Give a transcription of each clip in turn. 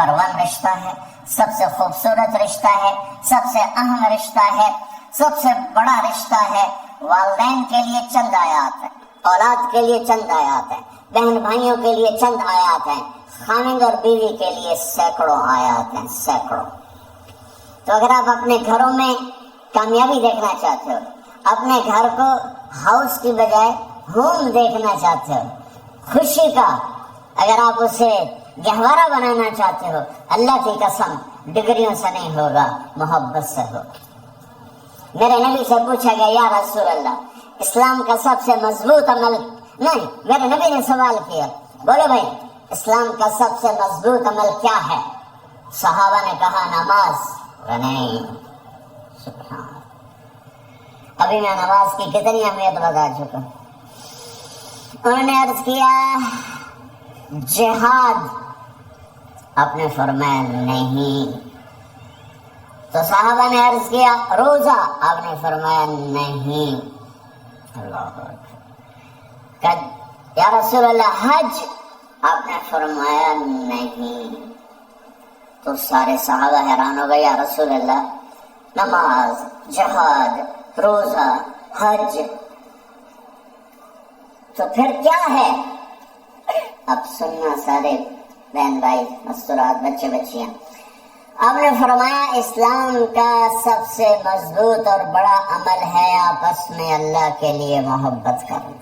Number 1 رشتہ ہے، سب سے خوبصورت رشتہ ہے، سب سے اہم رشتہ ہے، سب سے بڑا رشتہ ہے۔ والدین کے لیے چند آیات ہیں، اولاد کے لیے چند آیات ہیں، بہن بھائیوں کے لیے چند آیات ہیں، خاوند اور بیوی کے لیے سینکڑوں آیات ہیں، سینکڑوں۔ تو اگر آپ اپنے گھروں میں کامیابی دیکھنا چاہتے ہو، اپنے گھر کو ہاؤس کی بجائے ہوم دیکھنا چاہتے ہو، خوشی کا، اگر آپ اسے گہوارہ بنانا چاہتے ہو، اللہ کی قسم ڈگریوں سے نہیں ہوگا، محبت سے ہوگا۔ میرے نبی سے پوچھا گیا، یا رسول اللہ اسلام کا سب سے مضبوط عمل، نہیں، میرے نبی نے سوال کیا، بولے بھائی اسلام کا سب سے مضبوط عمل کیا ہے؟ صحابہ نے کہا نماز۔ نہیں، سبحان، ابھی میں نماز کی کتنی اہمیت بتا چکا۔ انہوں نے عرض کیا جہاد، آپ نے فرمایا نہیں۔ تو صحابہ نے عرض کیا روزہ، آپ نے فرمایا نہیں۔ اللہ اکبر، یا رسول اللہ حج، آپ نے فرمایا نہیں۔ تو سارے صحابہ حیران ہو گئے، یا رسول اللہ نماز، جہاد، روزہ، حج، تو پھر کیا ہے؟ اب سننا سارے بہن بھائی، مستورات، بچے بچیاں، آپ نے فرمایا اسلام کا سب سے مضبوط اور بڑا عمل ہے آپس میں اللہ کے لیے محبت کرنا۔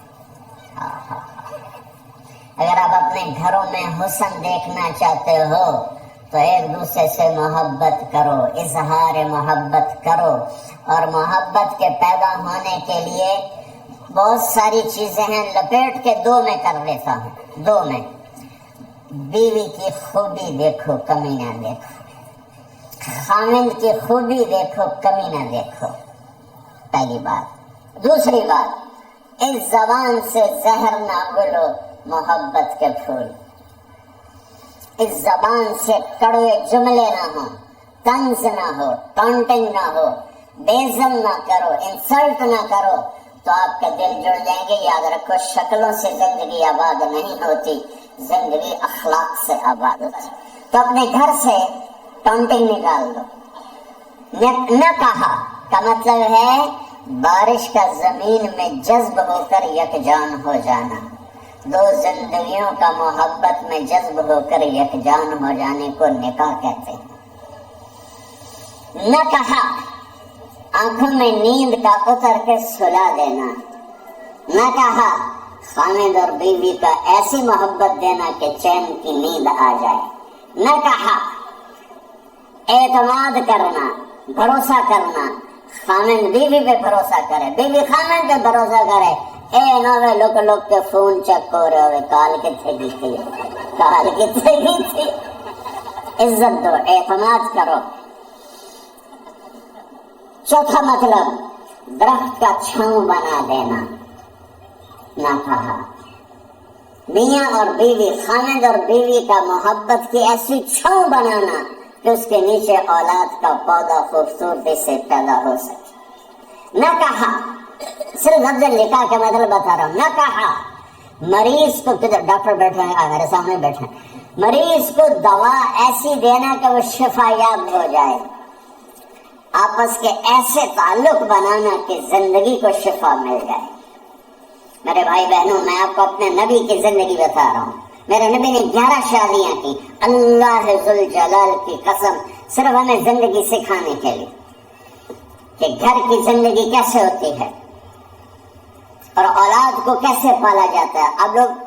اگر آپ اپنے گھروں میں حسن دیکھنا چاہتے ہو تو ایک دوسرے سے محبت کرو، اظہار محبت کرو، اور محبت کے پیدا ہونے کے لیے بہت ساری چیزیں ہیں، لپیٹ کے 2 میں کر لیتا ہوں، 2 میں۔ بیوی کی خوبی دیکھو، کمی نہ دیکھو، خاوند کی خوبی دیکھو، کمی نہ دیکھو، پہلی بات۔ دوسری بات، اس زبان سے زہر نہ گلو، محبت کے پھول، اس زبان سے کڑوے جملے نہ ہو، طنز نہ ہو، ٹانٹنگ نہ ہو، بیزم نہ کرو، انسلٹ نہ کرو، تو آپ کے دل جڑ جائیں گے۔ یاد رکھو شکلوں سے زندگی آباد نہیں ہوتی، زندگی اخلاق سے آباد ہوتی۔ تو اپنے گھر سے ٹانٹنگ نکال دو۔ نہ کہا کا مطلب ہے بارش کا زمین میں جذب ہو کر یکجان ہو جانا، 2 زندگیوں کا محبت میں جذب ہو کر یکجان ہو جانے کو نکاح کہتے ہیں۔ نہ کہا آنکھوں میں نیند کا اتر کے سلا دینا، نہ کہا خاوند اور بیوی کا ایسی محبت دینا کہ چین کی نیند آ جائے، نہ کہا اعتماد کرنا، بھروسہ کرنا، خاوند بیوی پہ بھروسہ کرے، بیوی خاوند پہ بھروسہ کرے، اے نوے لوگ کے فون چیک ہو رہے ہوئے، کال کتنے کی تھی، کال کتنے کی تھی، عزت دو، اعتماد کرو۔ چوتھا مطلب درخت کا چھاؤں بنا دینا، نہ کہا میاں اور بیوی، خاوند اور بیوی کا محبت کی ایسی چھاؤں بنانا کہ اس کے نیچے اولاد کا پودا خوبصورتی سے پیدا ہو سکے۔ نہ کہا، صرف لفظ نکاح کا مطلب بتا رہا ہوں، نہ کہا مریض کو، ڈاکٹر بیٹھے ہیں میرے سامنے بیٹھے ہیں، مریض کو دوا ایسی دینا کہ وہ شفا یاب ہو جائے، آپس کے ایسے تعلق بنانا کہ زندگی کو شفا مل جائے۔ میرے بھائی بہنوں، میں آپ کو اپنے نبی کی زندگی بتا رہا ہوں۔ میرے نبی نے 11 شادیاں کی، اللہ ذوالجلال کی قسم، صرف ہمیں زندگی سکھانے کے لیے کہ گھر کی زندگی کیسے ہوتی ہے اور اولاد کو کیسے پالا جاتا ہے۔ اب لوگ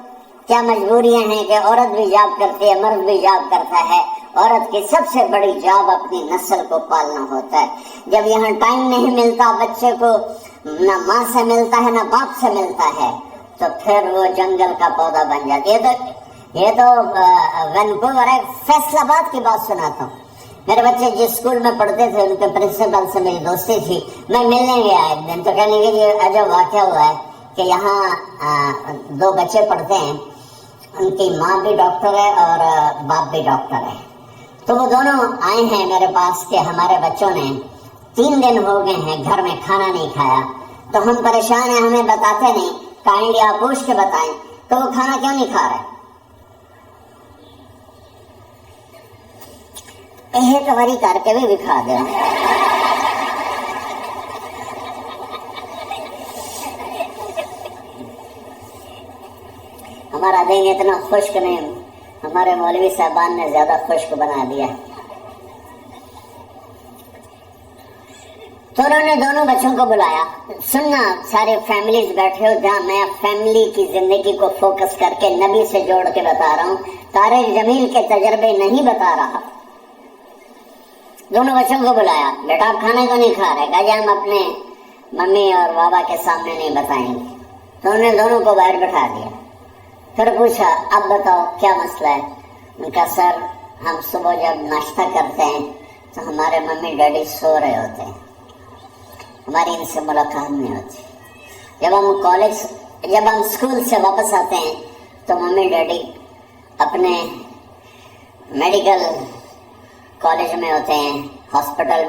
کیا مجبوریاں ہیں کہ عورت بھی جاب کرتی ہے، مرد بھی جاب کرتا ہے۔ عورت کی سب سے بڑی جاب اپنی نسل کو پالنا ہوتا ہے۔ جب یہاں ٹائم نہیں ملتا بچے کو، نہ ماں سے ملتا ہے نہ باپ سے ملتا ہے، تو پھر وہ جنگل کا پودا بن جاتی ہے۔ یہ تو وینکوور ہے، فیصل آباد کی بات سناتا ہوں۔ میرے بچے جس اسکول میں پڑھتے تھے ان کے پرنسپل سے میری دوستی تھی، میں ملنے گیا ایک دن، تو کہنے لگے یہ عجب واقعہ ہوا ہے کہ یہاں 2 بچے پڑھتے ہیں، ان کی ماں بھی ڈاکٹر ہے اور باپ بھی ڈاکٹر ہے، تو وہ دونوں آئے ہیں میرے پاس کہ ہمارے بچوں نے 3 دن ہو گئے ہیں گھر میں کھانا نہیں کھایا، تو ہم پریشان ہیں، ہمیں بتاتے نہیں، کائنڈلی آپ پوچھ کے بتائیں تو وہ کھانا کیوں نہیں کھا رہے۔ ایک واری کر کے بھی دکھا دیں. ہمارا دین اتنا خشک نہیں، ہمارے مولوی صاحبان نے زیادہ خشک بنا دیا. تو انہوں نے دونوں بچوں کو بلایا. سننا سارے فیملیز بیٹھے ہو جہاں میں فیملی کی زندگی کو فوکس کر کے نبی سے جوڑ کے بتا رہا ہوں، طارق جمیل کے تجربے نہیں بتا رہا. دونوں بچوں کو بلایا. بیٹا آپ کھانا کو نہیں کھا رہے؟ کہا جی ہم اپنے ممی اور بابا کے سامنے نہیں بتائیں گے. تو انہوں نے دونوں کو باہر بٹھا دیا. پھر پوچھا اب بتاؤ کیا مسئلہ ہے؟ ان کا سر ہم صبح جب ناشتہ کرتے ہیں تو ہمارے ممی ڈیڈی سو رہے ہوتے ہیں، ہماری ان سے ملاقات نہیں ہوتی. جب ہم اسکول سے واپس آتے ہیں تو ممی ڈیڈی اپنے میڈیکل کالج میں ہوتے ہیں، ہاسپٹل